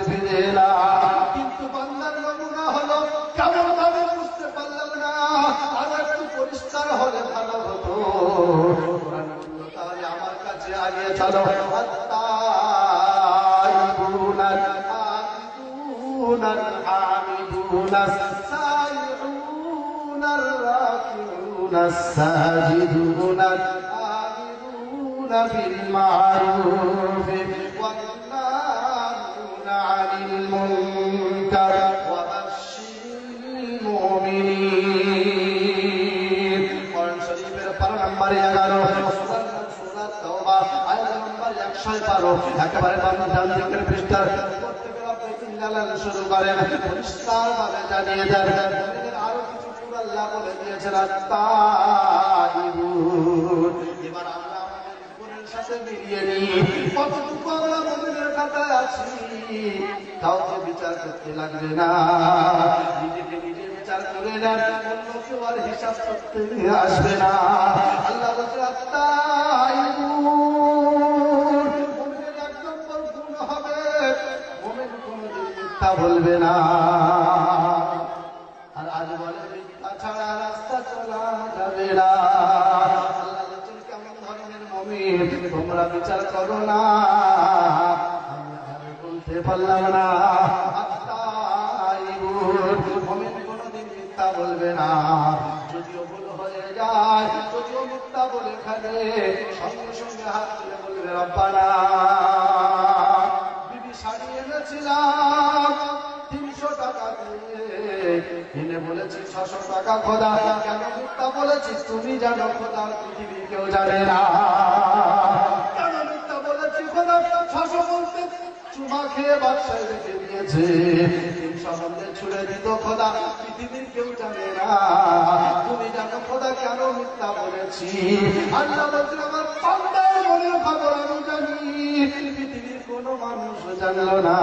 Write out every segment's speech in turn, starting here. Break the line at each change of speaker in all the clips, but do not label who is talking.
ফিরে এলাম। কিন্তু বান্দার নমুনা হলো কেমন ভাবে বুঝতে পারলাম না, আরো একটু পরিষ্কার হলে ভালো হতো। তাহলে আমার কাছে আগে চলো, الساجدون الآمرون بالمعروف والناهون عن المنكر وبشر المؤمنين। قرآن شريف পারা নাম্বার 11 সূরা তাওবা আয়াত নাম্বার 112 একেবারে ডান দিকের পৃষ্ঠার করতে গেলে আপনি ইন্নালাল শুরু করেন, পরিষ্কার ভাবে জানিয়ে দেন। আরো কিছু সূরা আল্লাহ বলে দিয়েছেন আত-তাইবুন। এবার আমরা আমাদের জীবনের সাথে মিলিয়ে নিই কতটুকু আমরা মুমিনের খাতায় আছি। কাউকে বিচার করতে লাগবে না, নিজেকে নিজে বিচার করে নেন, অন্য কেউ আর হিসাব করতে আসবে না। আল্লাহ বলছে আত-তাইবুন, মুমিনের এক নম্বর গুণ হবে মুমিন কোনদিন মিথ্যা বলবে না। আর আজ বলে মিথ্যা ছাড়া রাস্তা চলা যাবে না। আল্লাহ বলছেন কেমন ধরনের মুমিন, তোমরা বিচার করো না। আমি বলতে পারলাম না। মুমিন কোনদিন মিথ্যা বলবে না, যদিও ভুল হয়ে যায়, যদিও মিথ্যা বলে ফেলে, সঙ্গে সঙ্গে হাত তুলে বলবে রব্বানা। বিবি শাড়ি এনেছিলাম 300 টাকা দিয়ে, এনে বলেছি 600 টাকা। খোদা কেন মিথ্যা বলেছি তুমি জানো, খোদা পৃথিবীর কেউ জানে না। কেন মিথ্যা বলেছি খোদা, 600 বলতে চুমা খেয়ে বাদশায় রেখে দিয়েছে, 300 বলতে ছুড়ে দিত, খোদা পৃথিবীর কেউ জানে না, তুমি জানো খোদা কেন মিথ্যা বলেছি। আল্লাহ বলছেন আমার বান্দার মনের খবর আমি জানি, পৃথিবীর কোন মানুষ জানলো না।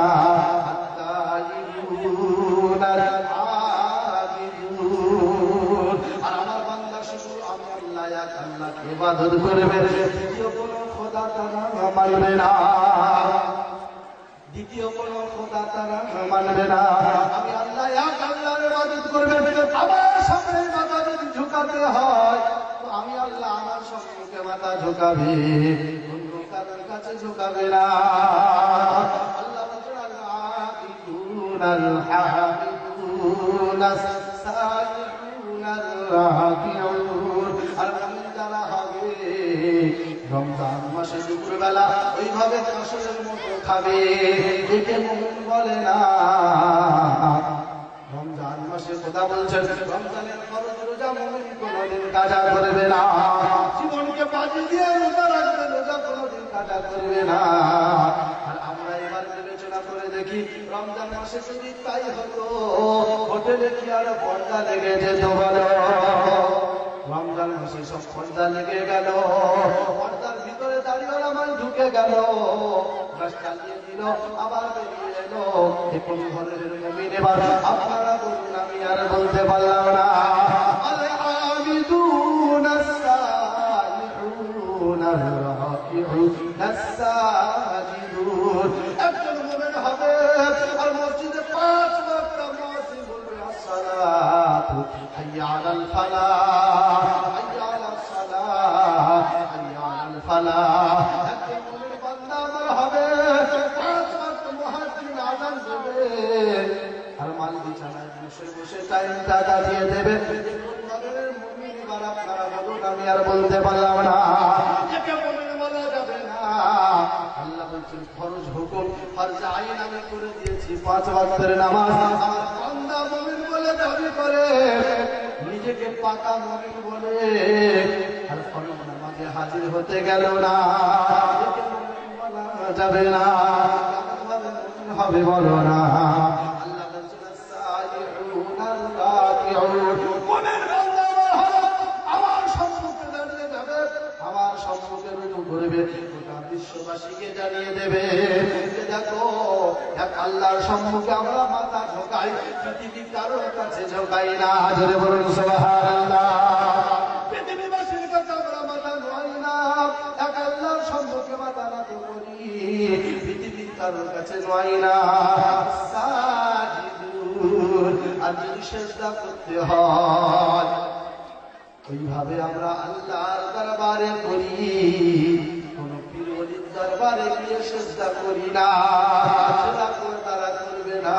আর আমার বান্দা শুধু আমি আল্লাহকে ইবাদত করবে, দ্বিতীয় কোন খোদা তারা মানবে না, দ্বিতীয় কোন খোদা তারা মানবে না। আমি আল্লাহর ইবাদত করবে, আমার সামনে মাথা যদি ঝুঁকাতে হয় তো আমি আল্লাহ আমার সম্মুখে মাথা ঝুঁকাবে, অন্য কারোর কাছে ঝুঁকাবে না। আল্লাহ الحامدون السائحون الراكعون। আর মুমিন যারা হবে রমজান মাসে দুপুরবেলা ওইভাবে ফসলের মতো খাবে, একে মুমিন বলে না। রমজান মাসে খোদা বলছেন রমজানের ফরজ রোজা মুমিন কোনদিন কাজা করবে না, জীবনকে বাজি দিয়ে রোজা রাখবে, রোজা কোনদিন কাজা করবে না। আর আমরা এবার বিবেচনা করে দেখি রমজান মাসে যদি তাই হতো, হোটেলে কি আর পর্দা লেগে যেত বলো? রমজান মাসে সব পর্দা লেগে গেল, পর্দার ভিতরে দাঁড়িয়েওয়ালা মাল ঢুকে গেল, গ্যাস চালিয়ে দিল, আবার বেরিয়ে এলো। কোন ধরনের মুমিন এবার আপনারা বলুন, আমি আর বলতে পারলাম না। العابدون السائحون الراكعون الساجدون। একজন মুমিন হবে আর মসজিদে 5 ওয়াক্ত নামাজ পড়বে, আসসালাতু হাইয়া আলাল ফালাহ, হাইয়া আলাস সালাহ, হাইয়া আলাল ফালাহ। একজন মুমিন বান্দা আমার হবে 5 ওয়াক্ত মুয়াজ্জিন আযান দেবে আর মাল বিছানায় বসে বসে টাইমটা কাটিয়ে দেবে। মুমিন এবার আপনারা বলুন, আমি আর বলতে পারলাম না। একে মুমিন বলা যাবে না। আল্লাহ বলছেন ফরজ হুকুম ফরজ আইন আমি করে দিয়েছি 5 ওয়াক্তের নামাজ। আমার বান্দা মুমিন বলে দাবি করে, নিজেকে পাকা মুমিন বলে, আর ফরজ নামাজে হাজির হতে গেল না, একে মুমিন বলা যাবে না। কেমন ভাবে মুমিন হবে বলো না? আল্লাহ বলছেন আস-সাইউন আর-রাকিউন। মুমিন বান্দা আমার সম্মুখে দাঁড়িয়ে যাবে, আমার সম্মুখে রুকু করবে, গোটা বিশ্ববাসীকে জানিয়ে দেবে, দেখো এক আল্লাহর সম্মুখে আমরা মাথা ঝোঁকাই, পৃথিবী কারোর কাছে ঝোঁকাই না। জোরে বলুন সুবহানাল্লাহ। পৃথিবীবাসীর কাছে আমরা মাথা নোয়াই না, এক আল্লাহর সম্মুখে মাথা নত করি, পৃথিবীর কারোর কাছে নোয়াই না। আর যদি সেজদা করতে হয় ওইভাবে আমরা আল্লাহর দরবারে করি, কোন পীর ওলির দরবারে গিয়ে সেজদা করি না। সেটা করে তারা করবে না,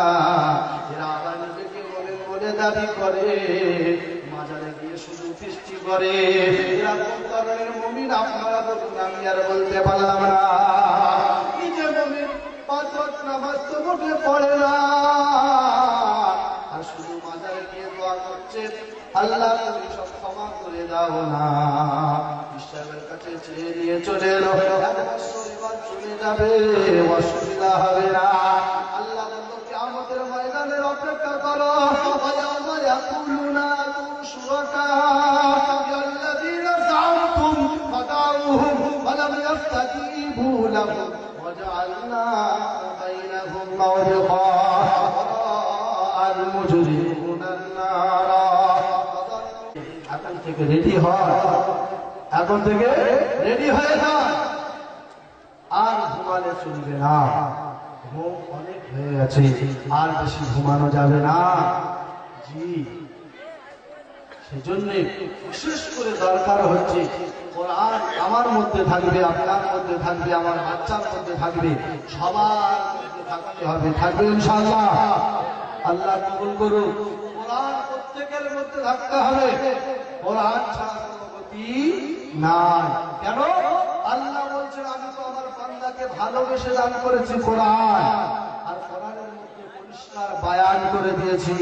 এরা আবার নিজেকে মনে মনে দাবি করে, মাজারে গিয়ে শুধু ফিস্টি করে। এরা কোন ধরনের মুমিন আপনারা বলুন, আমি আর বলতে পারলাম না। নিজে মুমিন, পাঁচ ওয়াক্ত নামাজ তো মোটে পড়ে না, আর শুধু মাজারে গিয়ে দোয়া করছে, আল্লাহ তুমি সব ক্ষমা করে দাও না। ঈশ্বরের কাছে চেয়ে নিয়ে চলে এলো, এক বছর এবার চলে যাবে, অসুবিধা হবে না। আল্লাহ বলল কিয়ামতের ময়দানের অপেক্ষা করো, ওয়ায়াউমা ইয়াকুলুনা শুরাকা'আল্লাযীনা যা'আমতুম ফাদাউহুম ফালাম ইয়াস্তাজীবু লাহুম ওয়াজআলনা বাইনাহুম মাওবিকা ওয়ারাআল মুজরিমুনা আন-নারা। এখন থেকে রেডি হয়, এখন থেকে রেডি হয়ে যান, আর ঘুমালে চলবে না। ঘুম অনেক হয়ে গেছে, আর বেশি ঘুমানো যাবে না। জি, সেজন্য বিশেষ করে দরকার হচ্ছে কোরআন আমার মধ্যে থাকবে, আপনার মধ্যে থাকবে, আমার বাচ্চার মধ্যে থাকবে, সবার মধ্যে থাকতে হবে। থাকবে ইনশাআল্লাহ। আল্লাহ কবুল করুন। কোরআন প্রত্যেকের মধ্যে থাকতে হবে, কোরআন ছাড়া কোনো গতি নাই। কেন? আল্লাহ বলছেন আমি তো আমার বান্দাকে ভালোবেসে দান করেছি কোরআন, আর কোরআনের মধ্যে পরিষ্কার বায়ান করে দিয়েছি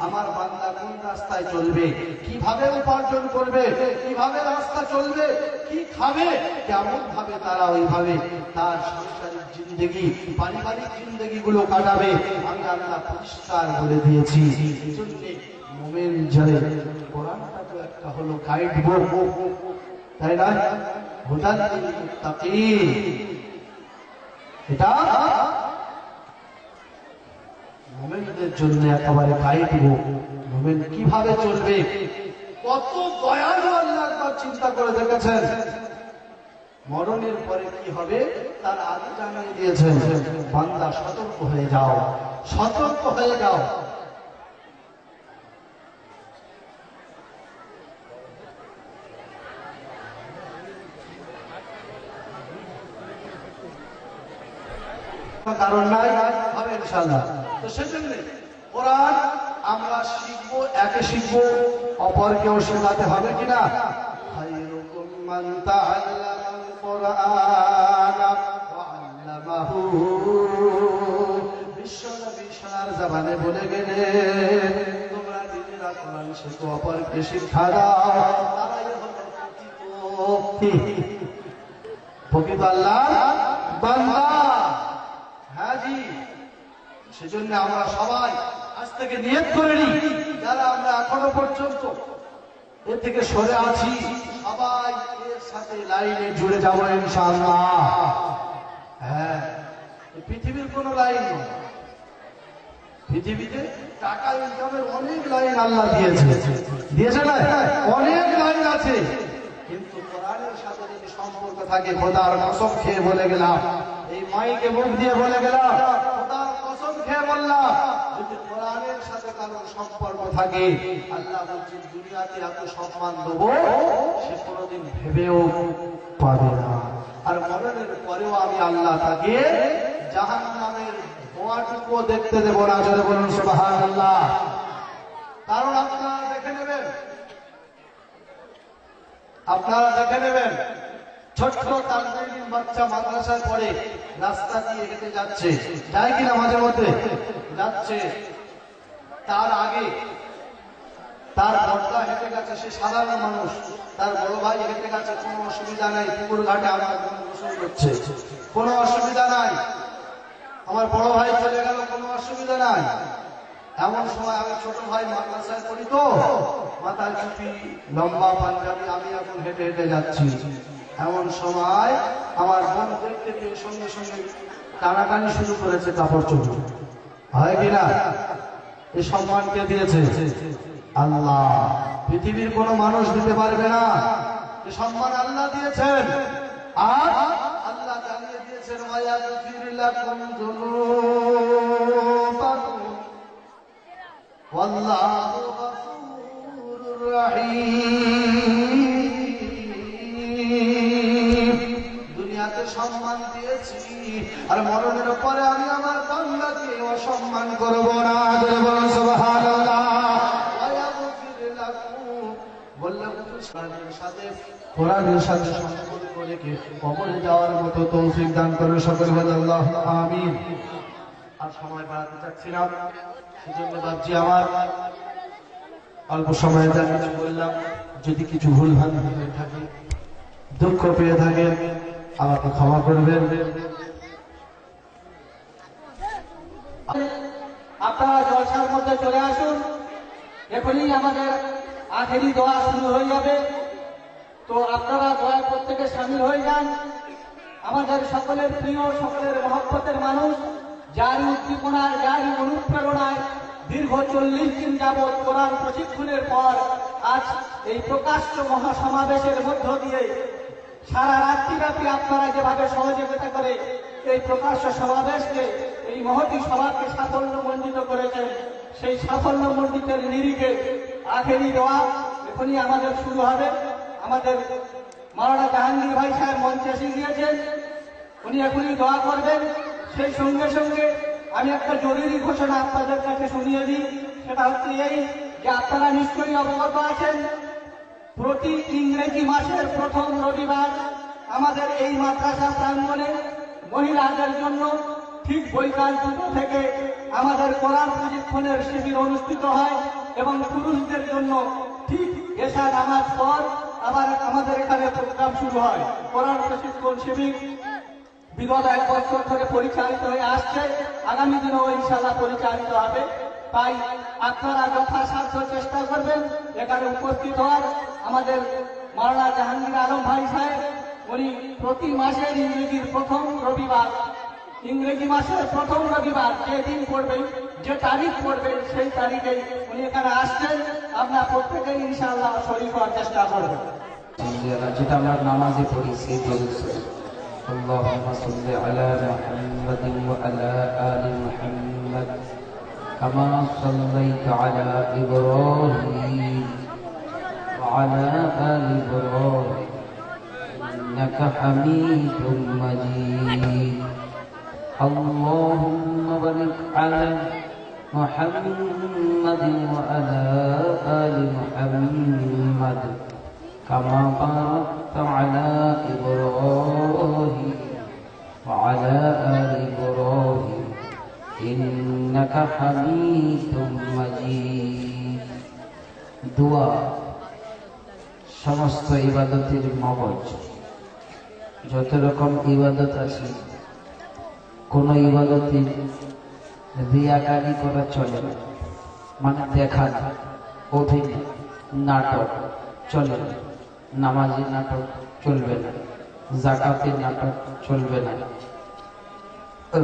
আমার বান্দা কোন রাস্তায় চলবে, কিভাবে উপার্জন করবে, কিভাবে রাস্তা চলবে, কি খাবে, কেমন ভাবে তারা ওইভাবে তার সাংসারিক জিন্দেগি, পারিবারিক জিন্দেগি গুলো কাটাবে, আমি আল্লাহ পরিষ্কার বলে দিয়েছি। মুমিন যারা, কোরআনটা তো একটা হলো গাইড বুক, তাই না? হুদাল লিল মুত্তাকিন, এটা মুমিনদের জন্য একেবারে গাইড বুক। মুমিন কিভাবে চলবে, কত দয়ালু আল্লাহ একবার চিন্তা করে দেখেছেন। মরণের পরে কি হবে তার আগে জানিয়ে দিয়েছেন, বান্দা সতর্ক হয়ে যাও, সতর্ক হয়ে যাও। কারণ নাই, হবে ইনশাআল্লাহ। তো সেজন্য কোরআন আমরা শিখবো, একে শিখবো, অপরকেও শেখাতে হবে কিনা। খায়রুকুম মান তাআল্লামাল কুরআনা ওয়া আল্লামাহু। বিশ্বনবী সার জামানে বলে গেলেন, তোমরা নিজেরা কোরআন শেখো, অপরকে শিক্ষা দাও, তারাই হলো প্রকৃত আল্লাহর বান্দা। হ্যাঁ জি, সেজন্য আমরা সবাই আজ থেকে নিয়ত করে নিই, যারা আমরা এখনো পর্যন্ত এর থেকে সরে আছি, সবাই এর সাথে লাইনে জুড়ে যাবো ইনশাআল্লাহ। হ্যাঁ, পৃথিবীর কোন লাইন নয়, পৃথিবীতে টাকা ইনকামের অনেক লাইন আল্লাহ দিয়েছে, দিয়েছে না? অনেক লাইন আছে, কিন্তু কোরআনের সাথে যদি সম্পর্ক থাকে, খোদার কসম খেয়ে বলে গেলাম, এই মাইকে মুখ দিয়ে বলে গেলাম, খোদার কসম খেয়ে বললাম, যদি কোরআনের সাথে কারো সম্পর্ক থাকে, আল্লাহ বলছেন দুনিয়াতে এত সম্মান দেবো সে কোনোদিন ভেবেও পাবে না। আর মরণের পরেও আমি আল্লাহ তাকে জাহান্নামের ধোঁয়াটুকুও দেখতে দেব না। জোরে বলুন সুবহানাল্লাহ। কারণ আপনারা দেখে নেবেন, আপনারা দেখে নেবেন, ছোট্ট তালবির বাচ্চা মাদ্রাসায় পড়ে, রাস্তা দিয়ে হেঁটে যাচ্ছে, যায় কিনা মাঝে মধ্যে যাচ্ছে, তার আগে তার বড়দা হেঁটে গেছে, সে সাধারণ মানুষ, তার বড় ভাই হেঁটে গেছে, কোনো অসুবিধা নাই, পুকুর ঘাটে আমার গোসল করছে, কোনো অসুবিধা নাই, আমার বড় ভাই চলে গেল, কোনো অসুবিধা নাই। এমন সময় আমি ছোট ভাই মাদ্রাসায় পড়ি তো, মাথায় টুপি, লম্বা পাঞ্জাবি, আমি এখন হেঁটে হেঁটে যাচ্ছি, এমন সময় আমার বোন দেখতে পেয়ে সঙ্গে সঙ্গে টানাটানি শুরু করেছে কাপড় চোপড়। হয় কিনা? এই সম্মানকে দিয়েছে আল্লাহ, পৃথিবীর কোন মানুষ দিতে পারবে না। এই সম্মান আল্লাহ দিয়েছেন, আর আল্লাহ জানিয়ে দিয়েছেন ওয়ায়াগফির লাকুম যুনুবাকুম আল্লাহু গফুরুর রহিম। দুনিয়াতে সম্মান দিয়েছি, আর মরণের পরে আমি আমার বান্দাকে অসম্মান করব না। বলুন সুবহানাল্লাহ। বললাম কোরআনের সাথে সম্পর্ক রেখে কবরে যাওয়ার মতো তৌফিক দান করে সকল বলে আল্লাহ আমিন। আর সময় বাড়াতে চাচ্ছি না, সেজন্য ভাবছি আমার অল্প সময়ে যা কিছু বললাম, যদি কিছু ভুল ভ্রান্তি হয়ে থাকে, দুঃখ পেয়ে থাকেন, আমাকে ক্ষমা করবেন।
আপনারা জলসার মধ্যে চলে আসুন, এখনই আমাদের আখেরি দোয়া শুরু হয়ে যাবে। তো আপনারা দোয়ায় প্রত্যেকে সামিল হয়ে যান। আমাদের সকলের প্রিয়, সকলের মহব্বতের মানুষ, যারই উদ্দীপনায়, যারই অনুপ্রেরণায় দীর্ঘ 40 দিন যাবৎ কোরআন প্রশিক্ষণের পর আজ এই প্রকাশ্য মহাসমাবেশের মধ্য দিয়ে সারা রাত্রিব্যাপী আপনারা যেভাবে সহযোগিতা করে এই প্রকাশ্য সমাবেশকে, এই মহতী সভাকে সাফল্যমণ্ডিত করেছেন, সেই সাফল্যমণ্ডিতের নিরিখে আখেরি দোয়া এখনই আমাদের শুরু হবে। আমাদের মাওলানা জাহাঙ্গীর ভাই সাহেব মঞ্চে এসে গিয়েছেন, উনি এখনই দোয়া করবেন। সেই সঙ্গে সঙ্গে আমি একটা জরুরি ঘোষণা আপনাদের কাছে শুনিয়ে দিই। সেটা হচ্ছে এই যে, আপনারা নিশ্চয়ই অবগত আছেন, প্রতি ইংরেজি মাসের প্রথম রবিবার আমাদের এই মাদ্রাসা প্রাঙ্গণে মহিলাদের জন্য ঠিক বৈকাল 2টা থেকে আমাদের কোরআন প্রশিক্ষণের শিবির অনুষ্ঠিত হয়, এবং পুরুষদের জন্য ঠিক এশা নামাজ পর আবার আমাদের এখানে প্রোগ্রাম শুরু হয়। কোরআন প্রশিক্ষণ শিবির বিগত 1 বছর ধরে পরিচালিত হয়ে আসছে, আগামী দিনেও ইনশাআল্লাহ পরিচালিত হবে। তাই আপনারা যথাসাধ্য চেষ্টা করবেন এখানে উপস্থিত হওয়ার। আমাদের মাওলানা জাহাঙ্গীর আলম ভাই সাহেব, উনি প্রতি মাসের ইংরেজির প্রথম রবিবার, ইংরেজি মাসের প্রথম রবিবার যে দিন পড়বেন, যে তারিখ পড়বেন, সেই তারিখেই উনি এখানে আসছেন। আপনারা প্রত্যেকেই ইনশাআল্লাহ শরীক হওয়ার চেষ্টা করবেন।
যেটা আমরা নামাজে পড়ি সেই প্রদর্শন اللهم صل على محمد وعلى آل محمد كما صليت على إبراهيم وعلى آل إبراهيم إنك حميد مجيد اللهم بارك على محمد وعلى آل محمد كما باركت على إبراهيم وعلى آل إبراهيم إنك حميد مجيد دعاء সমস্ত ইবাদতের মগজ। যত রকম ইবাদত আছে, কোন ইবাদতে রিয়াকারি করা চলে না, মানে দেখা, অভিনয়, নাটক চলে না। নামাজে নাটক চলবে না, যাকাতে নাটক চলবে না,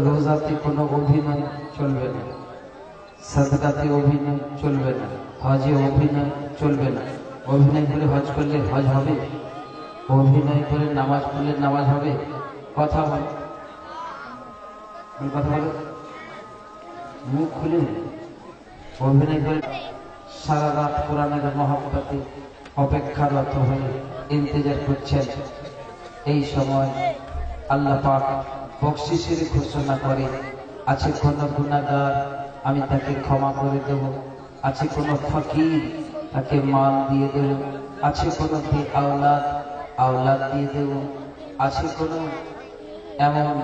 রোজাতে কোনো অভিনয় চলবে না, সাদকাতে অভিনয় চলবে না, হজে অভিনয় চলবে না। অভিনয় করে হজ করলে হজ হবে? অভিনয় করে নামাজ পড়লে নামাজ হবে? কথা বল, কথা বলো, মুখ খুলে। অভিনয় করে সারা রাত কোরআনের মহব্বতে অপেক্ষারত হয়ে ইন্তজার করছেন। এই সময় আল্লাহ পাক বকশিসের ঘোষণা করে, আছে কোনো গুনাহগার আমি তাকে ক্ষমা করে দেব, আছে কোনো ফকির তাকে মাল দিয়ে দেব, আছে কোনো আওলাদ দিয়ে দেব, আছে কোনো এমন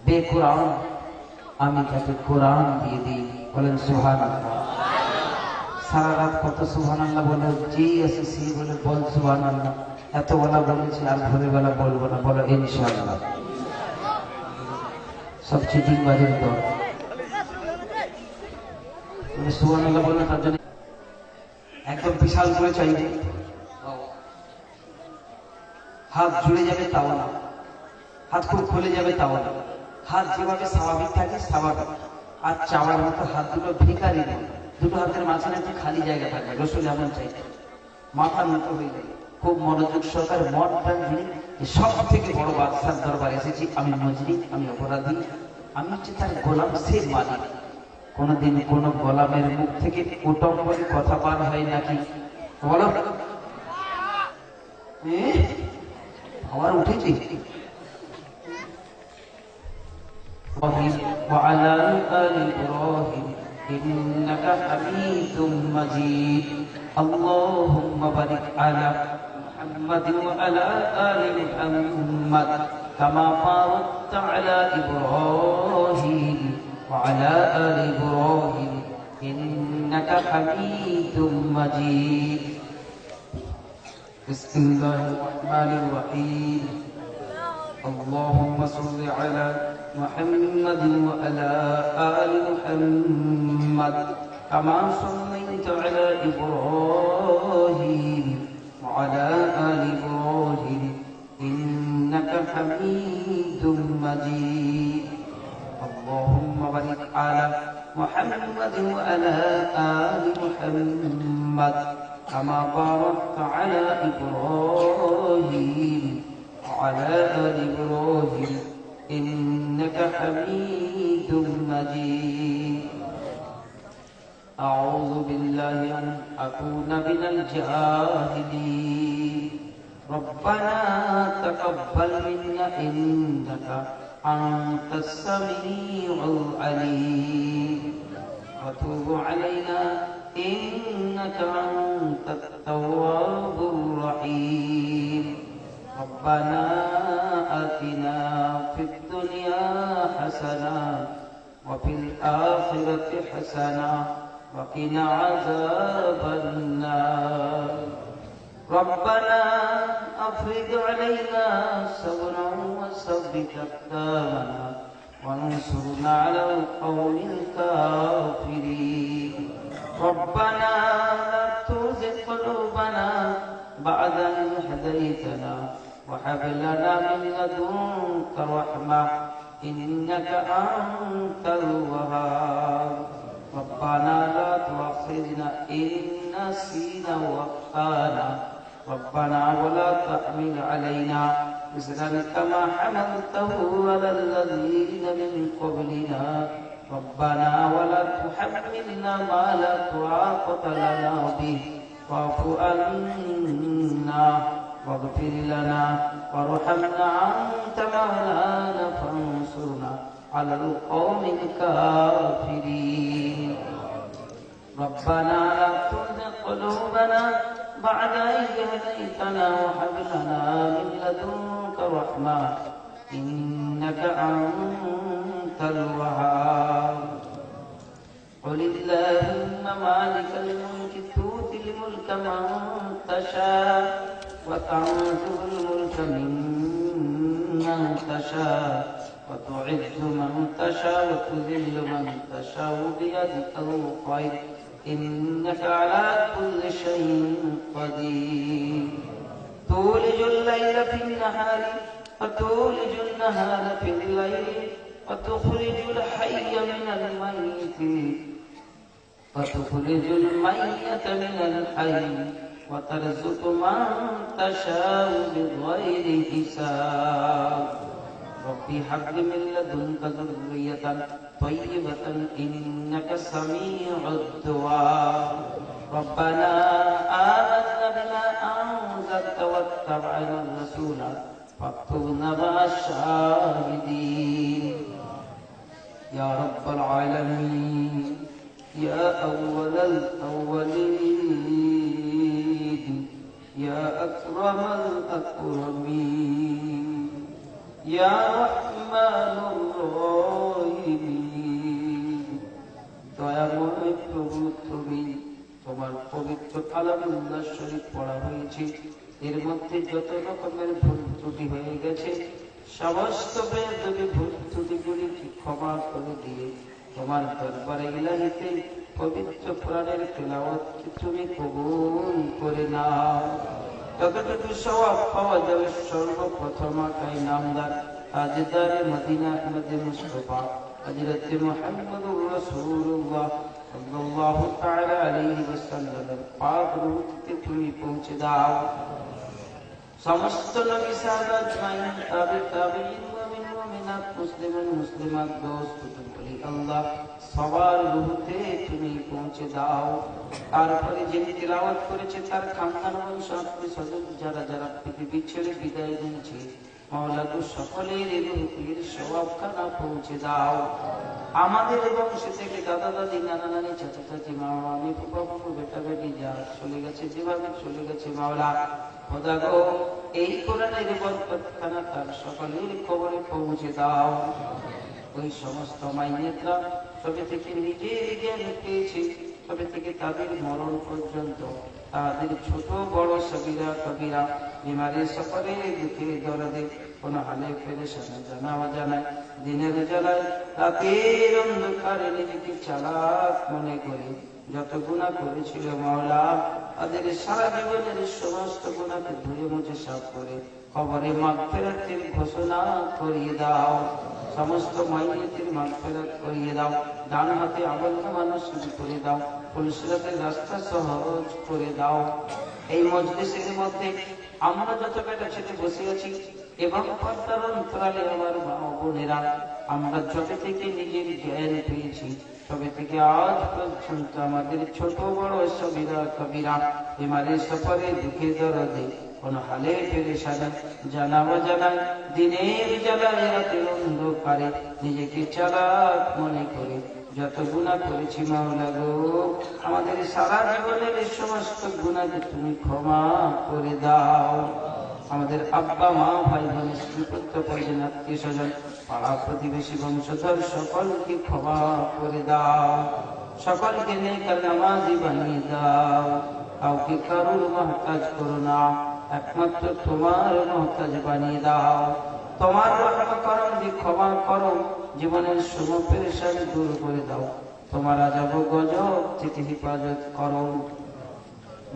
বেকুরআন আমি তাকে কোরআন দিয়ে দিই। বলেন সুবহানাল্লাহ। সারা রাত কত সুবহানাল্লাহ বলে, যেই আছে সেই বলে বল সুবহানাল্লাহ। এত বেলা বলেছি, আর ভোরের বেলা বলবো না, বলো ইনশাআল্লাহ। সব চিটিং বাজের দল, মানে সুবহানাল্লাহ বলে তার জন্য একদম বিশাল করে চাইবে, হাত জুড়ে যাবে তাও না, হাত খুব খুলে যাবে তাও না। হাত যেভাবে স্বাভাবিক থাকে স্বাভাবিক, আর চাওয়ার মতো হাত দুটো ভিখারি না, দুটো হাতের মাঝখানে একটু খালি জায়গা থাকবে। রসুল এমন চাই, মাথার মতো হয়ে যায়, খুব মনোযোগ সহকারে মন প্রাণ দিয়ে সব থেকে বড় বাদশার দরবার এসেছি, আমি মজলিম, আমি অপরাধী, আমি হচ্ছে তার গোলাম, সে মালিক। কোনদিন কোন গোলামের মুখ থেকে কুটম্বরী কথা বার হয় নাকি? বলো। আবার উঠেছি। وعلى آل إبراهيم إنك حميد مجيد اللهم بارك على محمد وعلى آل محمد كما باركت على إبراهيم وعلى آل إبراهيم إنك حميد مجيد بسم الله الرحمن الرحيم اللهم صل على محمد وعلى آل محمد كما صليت على إبراهيم وعلى آل إبراهيم إنك حميد مجيد اللهم بارك على محمد وعلى آل محمد كما باركت على إبراهيم وعلى آل إبراهيم إنك حميد مجيد أعوذ بالله أن أكون من الجاهلين ربنا تقبل منا إنك أنت السميع العليم وتوب علينا إنك أنت التواب الرحيم ربنا آتنا في الدنيا حسنة وفي الآخرة حسنة وقنا عذاب النار ربنا أفرج علينا صبرا وثبت أقدامنا وانصرنا على القوم الكافرين ربنا لا تزغ قلوبنا بعد إذ هديتنا وهب لنا من لدنك رحمة إنك أنت الوهاب ربنا لا تؤاخذنا إن نسينا وأخطأنا ربنا ولا تحمل علينا إصرا كما حملته على الذين من قبلنا ربنا ولا تحملنا ما لا طاقة لنا به واعف عنا واغفر لنا وارحمنا أنت مولانا فانصرنا على القوم الكافرين ربنا لا تزغ قلوبنا بعد إذ هديتنا وهب لنا من لدنك رحمة إنك أنت الوهاب قل اللهم مالك الملك تؤتي الملك من تشاء وتنزع الملك ممن تشاء وتعز من تشاء وتذل من تشاء بيدك الخير إنك على كل شيء قدير تولج الليل في النهار وتولج النهار في الليل وتخرج الحي من الميت وتخرج الميت من الحي وترزق من تشاء بغير حساب ربي هب لي من لدنك ذرية طيبة إنك سميع الدعاء ربنا آمنا بما أنزلت واتبعنا الرسول فاكتبنا مع الشاهدين يا رب العالمين يا أول الأولين يا أكرم الأكرمين يا رحمن الرحيم দয়াময় প্রভু তুমি তোমার পবিত্র কালামুল্লাহ শরীফ পড়া হয়েছে এর মধ্যে যত রকমের ভুল ত্রুটি হয়ে গেছে সমস্ত বেদবি ভুল ত্রুটিগুলিকে ক্ষমা করে দিয়ে তোমার দরবারে ইলাহিতে পবিত্র কোরআনের তেলাওয়াতকে তুমি কবুল করে নাও যতটুকু সওয়াব পাওয়া যাবে সর্বপ্রথম আকাই নামদার তাজদারে মদিনা আহমদে মুস্তাফা হযরত মুহাম্মদুর রাসূলুল্লাহ সাল্লাল্লাহু তাআলা আলাইহি ওয়াসাল্লামের পাক রূহকে তুমি পৌঁছে দাও সমস্ত নবী সাহাবা আজমাইন তাবে তাবেঈন মুমিন মুমিনাত মুসলিমান মুসলিমাত দোস্ত বলি আল্লাহ সবার রুহতে তুমি পৌঁছে দাও। তারপরে যিনি তিলাওয়াত করেছে তার খানদান বংশ আত্মীয় স্বজন যারা যারা পৃথিবী ছেড়ে বিদায় নিয়েছে মাওলা গো সকলের রুহের সওয়াবখানা পৌঁছে দাও। আমাদের বংশ থেকে দাদা দাদি নানা নানি চাচা চাচি মামা মামি ফুফা ফুফু বেটা বেটি যা চলে গেছে যেভাবে চলে গেছে মাওলা খোদা গো এই কোরআনের বরকতখানা তার সকলের খবরে পৌঁছে দাও। ওই সমস্ত মাইনেতরা তবে থেকে নিজের জ্ঞান পেয়েছে তবে থেকে তাদের মরণ পর্যন্ত তাদের ছোট বড় সবিরা কবিরা বিমারের সফরে দুঃখে দরদে কোন হালে পেরেশানি জানা অজানায় দিনের জ্বালায় রাতের অন্ধকারে নিজেকে চালাক মনে করে যত গুনাহ করেছিল মাওলা তাদের সারা জীবনের সমস্ত গুনাহকে ধুয়ে মুছে সাফ করে কবরে মাগফিরাতের ঘোষণা করিয়ে দাও। সমস্ত মাইয়াতের মাগফিরাত করিয়ে দাও। ডান হাতে আমলনামা নসিব করে দাও। ফুলসিরাতের রাস্তা সহজ করে দাও। এই মজলিসের মধ্যে আমরা যত বেটা ছেলে বসে আছি এবং পর্দার অন্তরালে আমার মা ও বোনেরা আমরা যত থেকে নিজের জ্ঞান পেয়েছি তবে থেকে আজ পর্যন্ত আমাদের ছোট বড় সবিরা কবিরা বিমারের সফরে দুঃখে দরদে কোন হালে পেরেশানি জানা অজানায় দিনের জ্বালায় রাতের অন্ধকারে নিজেকে চালাক মনে করে যত গুনাহ করেছি মাওলা গো আমাদের সারা জীবনের সমস্ত গুনাহকে তুমি ক্ষমা করে দাও। আমাদের আব্বা মা ভাই বোন স্ত্রী পুত্র পরিজন আত্মীয় স্বজন পাড়া প্রতিবেশী বংশধর সকলকে ক্ষমা করে দাও। সকলকে নেকর নামাজি বানিয়ে দাও। কাউকে কারুর মহতাজ করো না, একমাত্র তোমার মহতাজ বানিয়ে দাও। তোমার রহম করম দিয়ে ক্ষমা করো, জীবনের সব পেরেশানি দূর করে দাও। তোমার আযাব গজব থেকে হেফাজত করো।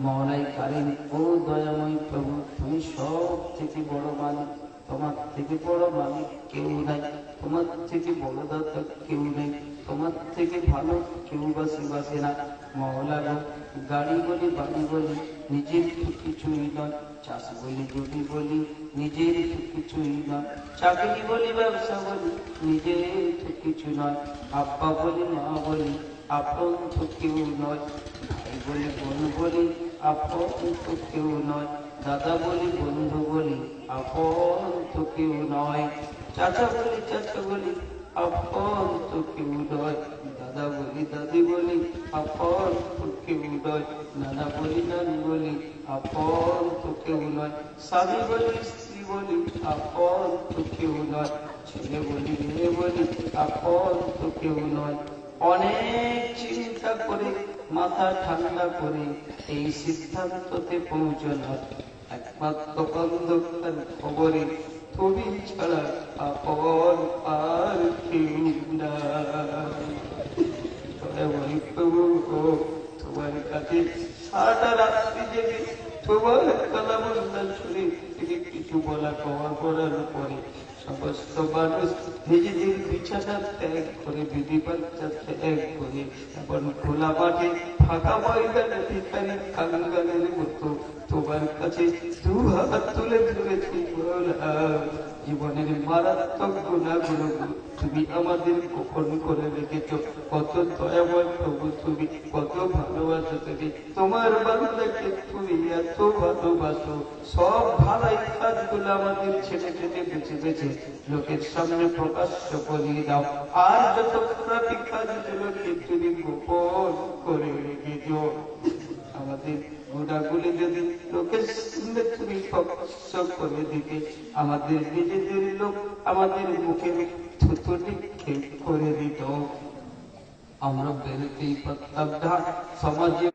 মওলাই কারীম ও দয়াময় প্রভু তুমি সব থেকে বড় মালিক, তোমার থেকে বড় মালিক কেউ নাই, তোমার থেকে বড় দাতা কেউ নেই, তোমার থেকে ভালো কেউ বাসে না। মওলা গো গাড়ি বলি বাড়ি বলি নিজের কিছুই নয়, চাষ বলি জমি বলি নিজের কিছুই নয়, চাকরি বলি ব্যবসা বলি নিজের কিছু নয়, আব্বা বলি মা বলি আপন তো কেউ নয়, ভাই বলি বোন বলি আপন তো কেউ নয়, দাদা বলি বন্ধু বলি আপন তো কেউ নয়, চাচা বলি চাচা বলি আপন তো কেউ নয়, দাদা বলি দাদি বলি আপন তো কেউ নয়, নানা বলি নানি বলি আপন তো কেউ নয়, স্বামী বলি স্ত্রী বলি আপন তো কেউ নয়, ছেলে বলি মেয়ে বলি আপন তো কেউ নয়। অনেক চিন্তা করে মাথা ঠান্ডা করে এই সিদ্ধান্ততে পৌঁছানোর একমাত্র অন্ধকার খবরে তুমি ছাড়া আপন আর কেউ নাই। প্রভু তোমার কাছে সারা রাত্রি জেগে তোমার কালামুল্লাহ শুনে থেকে কিছু বলা কওয়া করার পরে সমস্ত মানুষ নিজেদের বিছানা ত্যাগ করে বিধি বাচ্চা ত্যাগ করে এখন খোলা মাঠে ফাঁকা ময়দানে ভিখারি কাঙ্গালের মতো তোমার কাছে দু হাত তুলে ধরেছি। জীবনের মারাত্মক গুনাহগুলো তুমি আমাদের গোপন করে রেখেছ। কত দয়াময় প্রভু তুমি, কত ভালোবাসো তুমি, তোমার বান্দাকে তুমি এত ভালোবাসো। সব ভালাই কাজগুলো আমাদের ছেড়ে ছেড়ে বেছে বেছে লোকের সামনে প্রকাশ্য করিয়ে দাও। আর যত খারাপি কাজগুলোকে তুমি গোপন করে রেখেছ। আমাদের গুণাগুলি যদি লোকের সামনে তুমি প্রকাশ্য করে দিতে, আমাদের নিজেদের লোক আমাদের মুখে থুতু নিক্ষেপ করে দিত, আমরা বেরোতেই পারতাম না। সমাজে